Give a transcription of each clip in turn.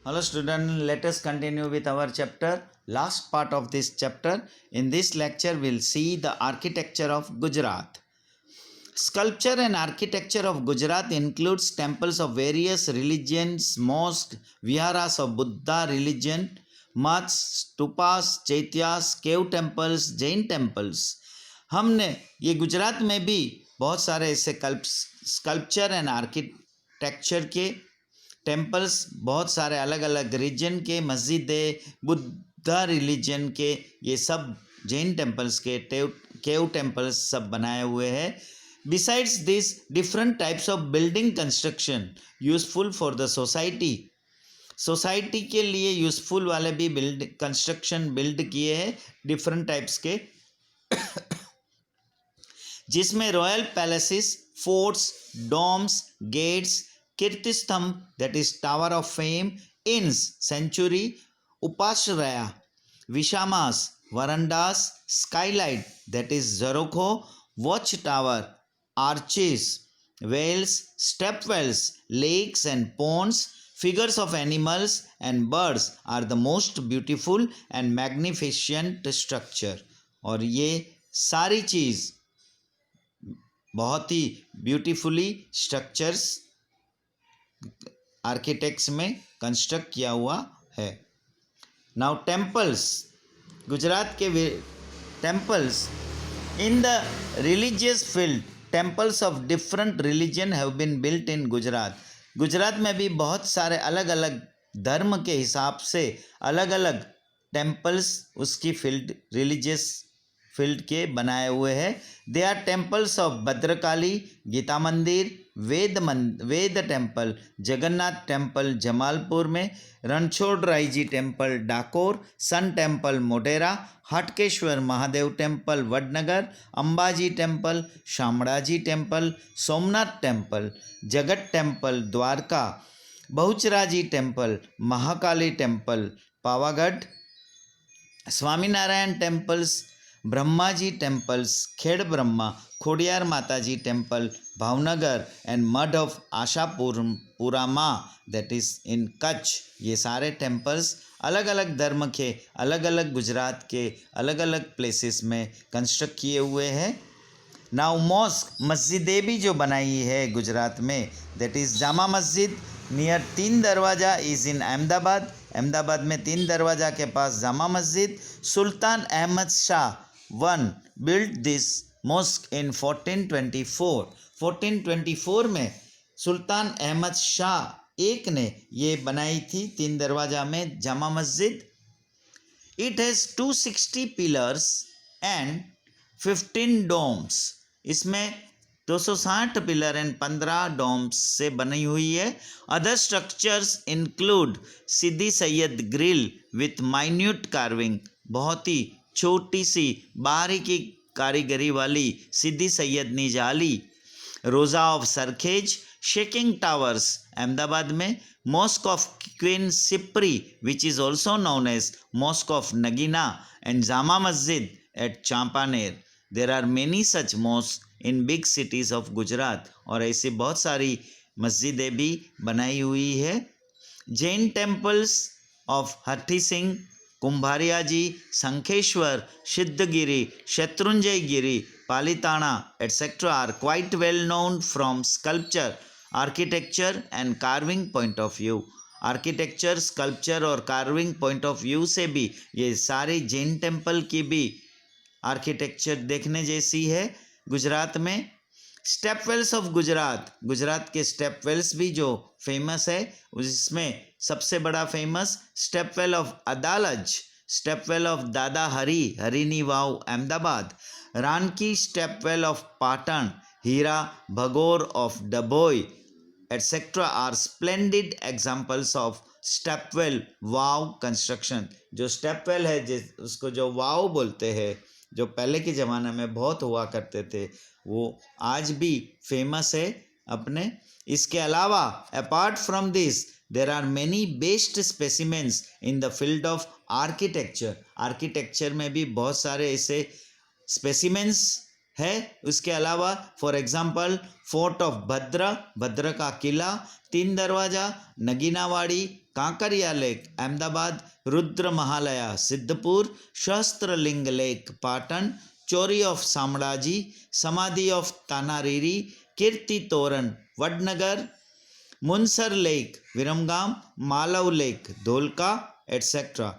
Hello student, let us continue with our chapter. Last part of this chapter. In this lecture, we'll see the architecture of Gujarat. Sculpture and architecture of Gujarat includes temples of various religions, mosques, viharas of Buddha religion, mats, stupas, chaityas, cave temples, Jain temples. हमने ये गुजरात में भी बहुत सारे ऐसे sculpture and architecture के temples, बहुत सारे अलग अलग रीजन के मस्जिदें, बुद्धा रिलीजन के, ये सब जैन टेम्पल्स के केव टेम्पल्स सब बनाए हुए हैं. Besides this different types of building construction useful for the society के लिए यूजफुल वाले भी कंस्ट्रक्शन बिल्ड किए हैं डिफरेंट टाइप्स के, जिसमें royal palaces, forts, domes, gates, kirtistambh that is tower of fame, inns, century, upashraya, विशामास, verandas, skylight that is jharokho, watch tower, arches, wells, step wells, lakes and ponds, figures of animals and birds are the most beautiful and magnificent structure. और ये सारी चीज़ बहुत ही beautifully structures architects में construct किया हुआ है. नाउ टेम्पल्स, गुजरात के temples in the religious field, temples of different religion have been built in Gujarat. Gujarat में भी बहुत सारे अलग अलग धर्म के हिसाब से अलग अलग टेम्पल्स उसकी फील्ड, रिलीजियस फील्ड के बनाए हुए हैं. They are temples of Bhadrakali, Gita Mandir, Ved temple, Jagannath temple Jamalpur में, Ranchhodrai ji temple Dakor, sun temple Motera, Hatkeshwar Mahadev temple Vadnagar, Ambaji temple, Shamdaji temple, Somnath temple, Jagat temple Dwarka, Bahucharaji temple, Mahakali temple Pavagadh, Swaminarayan temples, Brahmaji temples Khed Brahma, Khodiyar Mataji temple Bhavnagar and mud of Ashapura Maa that is in Kutch. ये सारे टेम्पल्स अलग अलग धर्म के, अलग अलग गुजरात के अलग अलग प्लेसेस में कंस्ट्रक्ट किए हुए हैं. नाउ मॉस्क, मस्जिदें भी जो बनाई है गुजरात में, that is Jama Masjid near तीन दरवाज़ा इज़ इन अहमदाबाद. अहमदाबाद में तीन दरवाज़ा के पास Jama Masjid. Sultan Ahmed Shah one built this mosque in 1424. 1424 में सुल्तान अहमद शाह एक ने ये बनाई थी तीन दरवाज़ा में Jama Masjid. It has 260 pillars and 15 domes. इसमें 260 पिलर एंड 15 डोम्स से बनी हुई है. Other structures include Siddi Syed grill with minute carving, बहुत ही छोटी सी बारीकी कारीगरी वाली सिद्दी सैयदनी jali. Roza of Sarkhej, shaking towers Ahmedabad में, mosque of queen Sipri which is also known as mosque of Nagina and Jama Masjid at Champaner. There are many such mosque in big cities of Gujarat. और ऐसी बहुत सारी मस्जिदें भी बनाई हुई है. Jain temples of Hathee Singh, Kumbhariya ji, Sankheshwar, Siddhagiri, Shatrunjay Giri, Palitana etcetera are quite well known from sculpture, architecture and carving point of view. Architecture, sculpture और कार्विंग पॉइंट ऑफ व्यू से भी ये सारी जैन टेम्पल की भी आर्किटेक्चर देखने जैसी है गुजरात में. Step wells of Gujarat, Gujarat के स्टेप वेल्स भी जो फेमस है, उसमें सबसे बड़ा famous step well of Adalaj, step well of Dada Harini vav Ahmedabad, Ranki step well of Patan, Hira Bhagor of Dabhoi etcetera are splendid examples of step well vav construction. जो स्टेप वेल है, उसको जो वाव बोलते हैं, जो पहले के ज़माने में बहुत हुआ करते थे, वो आज भी फेमस है अपने. इसके अलावा apart from this there are many best specimens in the field of architecture. Architecture में भी बहुत सारे ऐसे स्पेसिमेंट्स है। उसके अलावा फॉर एग्जांपल फोर्ट ऑफ भद्र, भद्र का किला, Teen Darwaja, Naginawadi, Kankaria lake Ahmedabad, Rudra Mahalaya Siddhpur, Sahastralinga lake Patan, chori of Shamdaji, samadhi of Tanariri, Kirti Toran Vadnagar, Munsar lake Viramgam, Malav lake Dholka etcetera.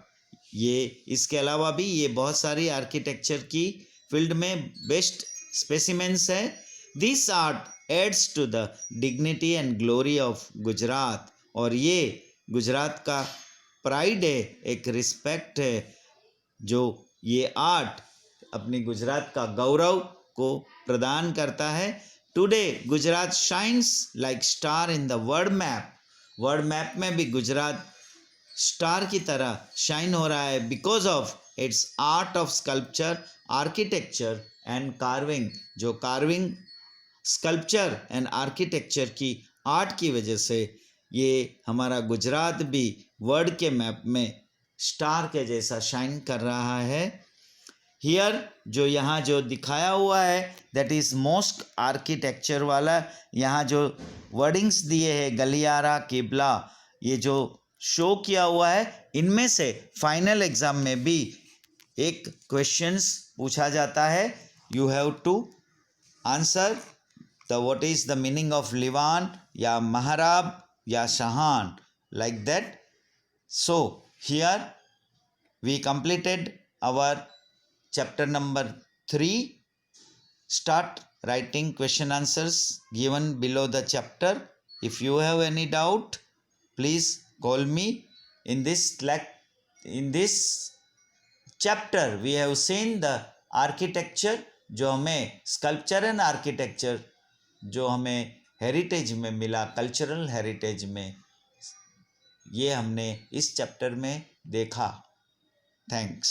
ये इसके अलावा भी ये बहुत सारी आर्किटेक्चर की फील्ड में बेस्ट स्पेसिमेंस है। This art adds to the dignity and glory of Gujarat, और ये गुजरात का प्राइड है, एक रिस्पेक्ट है, जो ये आर्ट अपनी गुजरात का गौरव को प्रदान करता है। Today Gujarat shines like star in the world map, world map में भी गुजरात स्टार की तरह शाइन हो रहा है because of its art of sculpture, architecture and carving. जो कार्विंग, स्कल्पचर एंड आर्किटेक्चर की आर्ट की वजह से ये हमारा गुजरात भी वर्ल्ड के मैप में स्टार के जैसा शाइन कर रहा है। हियर जो यहाँ जो दिखाया हुआ है दैट इज़ मोस्ट आर्किटेक्चर वाला, यहाँ जो वर्डिंग्स दिए हैं गलियारा, किबला, ये जो शो किया हुआ है, इनमें से फाइनल एग्जाम में भी एक क्वेश्चंस पूछा जाता है। You have to answer the what is the meaning of लिवान या महाराब या शहान, like that. So here we completed our chapter number 3. Start writing question answers given below the chapter. If you have any doubt, please call me. In this chapter we have seen the architecture, जो हमें sculpture and architecture जो हमें heritage में मिला, cultural heritage में, ये हमने इस चैप्टर में देखा। थैंक्स।